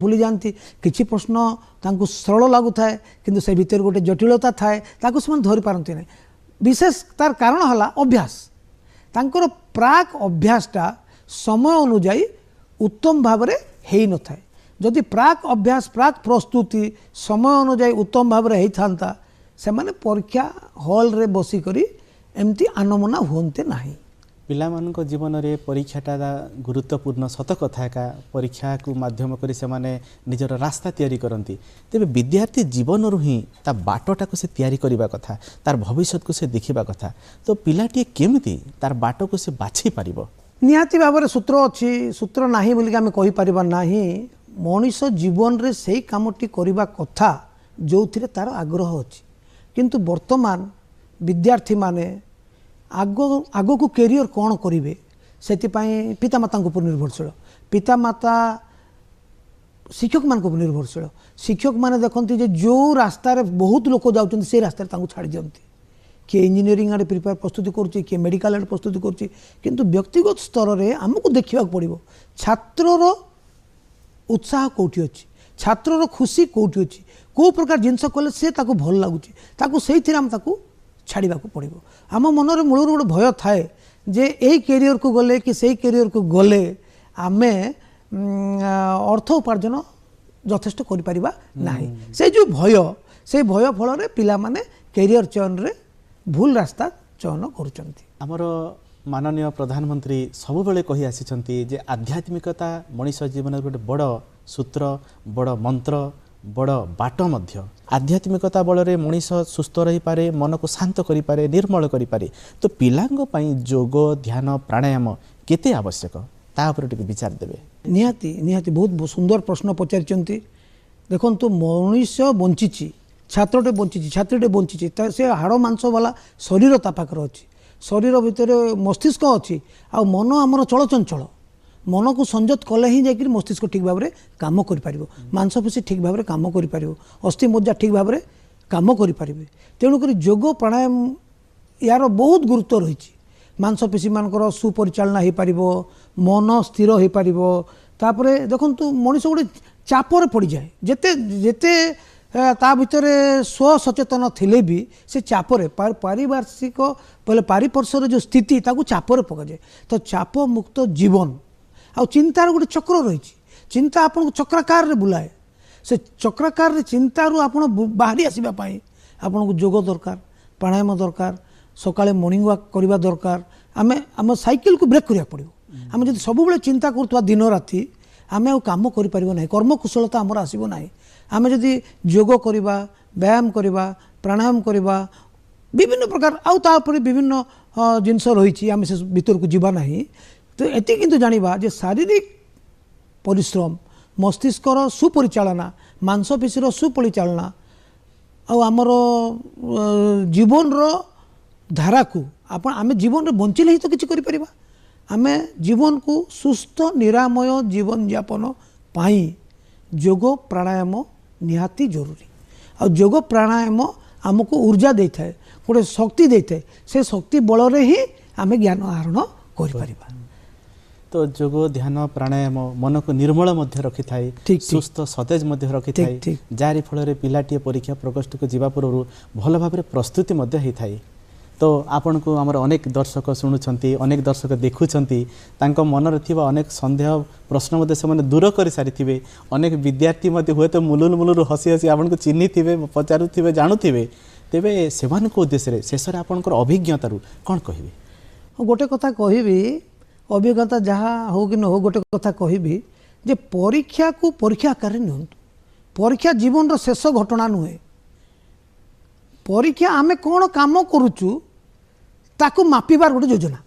भूली जाती किसी प्रश्न तांकु सरल लगु थाए किंतु से भीतर गोटे जटिलता थाए ताकु से धरी पारती नहीं। विशेष तार कारण है अभ्यास तांकर प्राक अभ्यासटा समय अनुजाई उत्तम भाव में हो न थाए। जदि प्राक अभ्यास प्राक प्रस्तुति समय अनुजाई उत्तम भाव में होता से माने परीक्षा हॉल रे बसिकरी एमती आनमना हुंते नहीं। पिला मानक जीवन रे परीक्षाटा गुरुत्वपूर्ण सत कथा का परीक्षा को माध्यम करी से माने निजर रास्ता तैयारी करती। तेबे विद्यार्थी जीवन रु ही ता बाटटा को से तैयारी करबा कथा तार भविष्य को से देखिबा कथा। तो पिलाटी केमिति तार बाट को से बाछि पारिबो? निहाती भाव में सूत्र अच्छी सूत्र नाही बोलिक आमे कहि परिबा नाही। मनीष जीवन रे सेही कामटी करबा कथा जो थिरे तार आग्रह अछि किंतु वर्तमान विद्यार्थी माने आग को कैरियर कौन करेंगे से पितामाता निर्भरशील पितामाता शिक्षक मान निर्भरशील। शिक्षक माने देखते जे जो रास्तार बहुत लोक जाऊँ से रास्तार छाड़ी दिखती किए इंजीनियरिंग आड़े प्रिपेयर प्रस्तुति करुच्ची किए मेडिकल आड़े प्रस्तुति करुच्ची किंतु व्यक्तिगत स्तर में आमको देखा पड़ो छात्रर उत्साह कौटी अच्छी छात्रर खुशी कौटी अच्छी कौ प्रकार जिनस कले से भल लगुच आम छाड़ा पड़ो। आम मनरे मूल गोटे भय थाए जे यही कैरियर को गले कि सही कैरियर को गले आमे अर्थ उपार्जन यथेष्ट करिपरिबा नाही। से जो भय फल पिला माने कैरियर चयन रे भूल रास्ता चयन करुचंती। हमर माननीय प्रधानमंत्री सबुबले कही आसीचंती जे आध्यात्मिकता मनीष जीवन गोटे बड़ सूत्र बड़ मंत्र बड़ बाट मध्य। आध्यात्मिकता बल रे मनीष सुस्थ रही पारे मन को शांत करि पारे निर्मल करि पारे। तो पिलांग पई योग ध्यान प्राणायाम केते आवश्यक ता ऊपर टिके विचार देबे। निहाती बहुत सुंदर प्रश्न पचारिचंती। देखंतु मनीष बंचिची छात्रटे बंचिची छात्रीटे बंचिची से हाड़ मांस वाला शरीर ता पाखर अछि शरीर भितर मस्तिष्क अछि आ मन आमर चलचंचल मन को संयत कले ही जाकि मस्तिष्क ठीक भाव में कम कर मांसपेशी ठीक भाव में कम कर अस्थि मज्जा ठीक भाव में कम करें। तेणुक योग प्राणायाम यार बहुत गुरुत्व रही मांसपेशी मानकर सुपरिचालना हो पार मन स्थिर हो पार। तापरे देखंतु मनीष गोटे चापर पड़ जाए जेते जेते ता भितर स्व सचेतन थिले भी से चापरे पारिपार्श्विक पहले पारिपर्श्वर जो स्थिति ताकू चापर पका जाए। तो चाप मुक्त जीवन आ चिंतार गोटे चक्र रही चिंता आपन चक्राकार रे बुलाए से चक्राकार रे चिंता रू आपन बाहरी आसीबा पाई आपन को योग दरकार प्राणायाम दरकार सकाळे मॉर्निंग वॉक करबा दरकार। आमे साइकिल को ब्रेक करिया पड़ो। आमे जदि सब बेले चिंता करतवा दिन राति आमे आ काम करि परिबो नाही कर्म कुशलता हमर आसीबो नाही। आमे जदि योग करबा व्यायाम करबा प्राणायाम करबा विभिन्न प्रकार आउ तापर विभिन्न जिनस रही आमे से भीतर को जीवा नाही। तो एति किंतु जानिबा जे शारीरिक परिश्रम मस्तिष्कर सुपरिचालना मांसपेशीर सुपरिचालना आमर जीवन धारा को आपण आमे जीवन रे बंचिले ही तो किछि करि परिबा। आमे जीवन को सुस्थ निरामय जीवन यापन पाई योग प्राणायाम निहाती जरूरी। आ योग प्राणायाम आमको ऊर्जा दे थाए गोटे शक्ति दे थाए से शक्ति बल रे ही आमे ज्ञान आहरण करि परिबा। तो योग ध्यान प्राणायाम मन को निर्मल मध्य रखि थाए सुस्थ सतेज मध्य रखि थाए जारी फल पिलाटी परीक्षा प्रकोष्ठ को जीवा पूर्व भल भाव प्रस्तुति मध्य होई थाए। तो आपण को आमर अनेक दर्शक शुणुंट अनेक दर्शक देखुंट मन रे अनेक संदेह प्रश्न मध्य से दूर कर सारी अनेक विद्यार्थी हुए तो मुलुल मुलुल हसी हसी आपन को चिन्ही थे पचारुवे जानुवे तेबे से उद्देश्य शेष आपंकर अभिज्ञता कौन कहे? गोटे कथा कहबी अभिज्ञता जहाँ हो कि न हो गोटे कथा कहबी जे परीक्षा को परीक्षा आकार नियंतु। परीक्षा जीवन रो शेष घटना नुहे। परीक्षा आमे कौन काम करुचु ताकू मापिबार गोटे योजना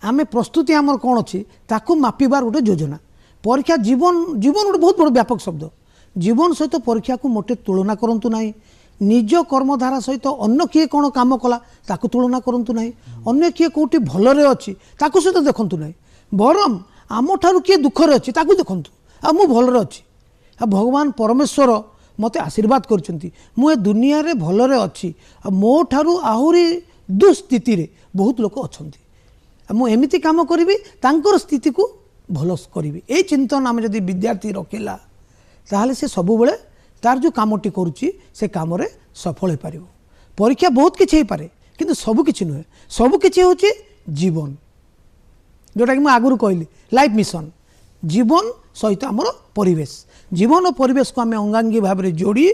आमे प्रस्तुति आमर कौन अच्छी ताकू मापिबार गोटे योजना। परीक्षा जीवन जीवन गोटे बहुत बड़ व्यापक शब्द। जीवन सहित परीक्षा को मोटे तुलना करंतु नाही। निज कर्मधारा सहित अन्य किए कौन काम कला ताकू तुलना करंतु नाही। अन्य किए कोटी भलरे अच्छी ताकू सहित देखंतु नाही। बरम आम ठारू किए दुखरे अच्छी ताकू देखंतु आ मु भलरे अच्छी। आ भगवान परमेश्वर मते आशीर्वाद करछंती मु ए दुनिया रे भलरे अच्छी आ मो ठारू आहुरी दुस्थिति रे बहुत लोक अछंती। मु एमिति काम करिवि तांकर स्थिति को ଭଲ କରିବି ଏଇ ଚିନ୍ତନ ଆମେ ଯଦି ବିଦ୍ୟାर्थୀ ରଖିଲା ତାହେଲେ ସେ ସବୁବେଳେ ତାର ଯେଉଁ କାମଟି କରୁଛି ସେ କାମରେ ସଫଳ ହୋଇପାରିବ। ପରୀକ୍ଷା ବହୁତ କିଛି ହେଇପାରେ କିନ୍ତୁ ସବୁ କିଛି ନୁହେଁ, ସବୁ କିଛି ହେଉଛି ଜୀବନ, ଯେଉଁଟାକି ମୁଁ ଆଗରୁ କହିଲି ଲାଇଫ୍ ମିଶନ। ଜୀବନ ସହିତ ଆମର ପରିବେଶ, ଜୀବନ ଓ ପରିବେଶକୁ ଆମେ ଅଙ୍ଗାଙ୍ଗୀ ଭାବରେ ଯୋଡ଼ି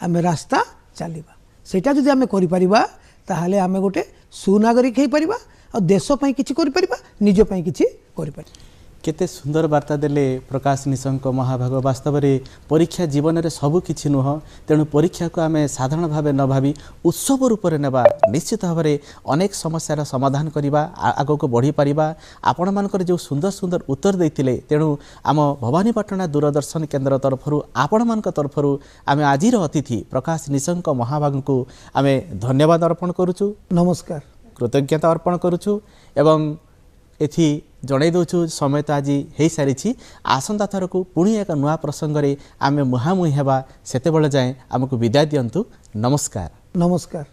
ଆମେ ରାସ୍ତା ଚାଲିବା। ସେଇଟା ଯଦି ଆମେ କରିପାରିବା ତାହେଲେ ଆମେ ଗୋଟେ ସୁନାଗରିକ ହେଇପାରିବା ଆଉ ଦେଶ ପାଇଁ କିଛି କରିପାରିବା, ନିଜ ପାଇଁ କିଛି କରିପାରିବା। केते सुंदर वार्ता देले प्रकाश निशंक महाभाग। वास्तव में परीक्षा जीवन में सबू किछि नुह, तेणु परीक्षा को आम साधारण भाव न भावी उत्सव रूप में नेबा, निश्चित भाव में अनेक समस्यार समाधान करवा, आग को बढ़ी पारिबा। आपण मानकर जो सुंदर सुंदर उत्तर देते, तेणु आम भवानीपाटना दूरदर्शन केन्द्र तरफ आपण मान तरफ आम आज अतिथि प्रकाश निशंक महाभाग को आम धन्यवाद अर्पण करुचु, नमस्कार, कृतज्ञता अर्पण करुचु एवं एथि जणाई दौचु समय तो आज हो सारी। आसंता थर को पुणी एक नुआ प्रसंग में आम मुहांमुही हेबा, सेते बेले जाए आमको विदाय दियंतु। नमस्कार। नमस्कार।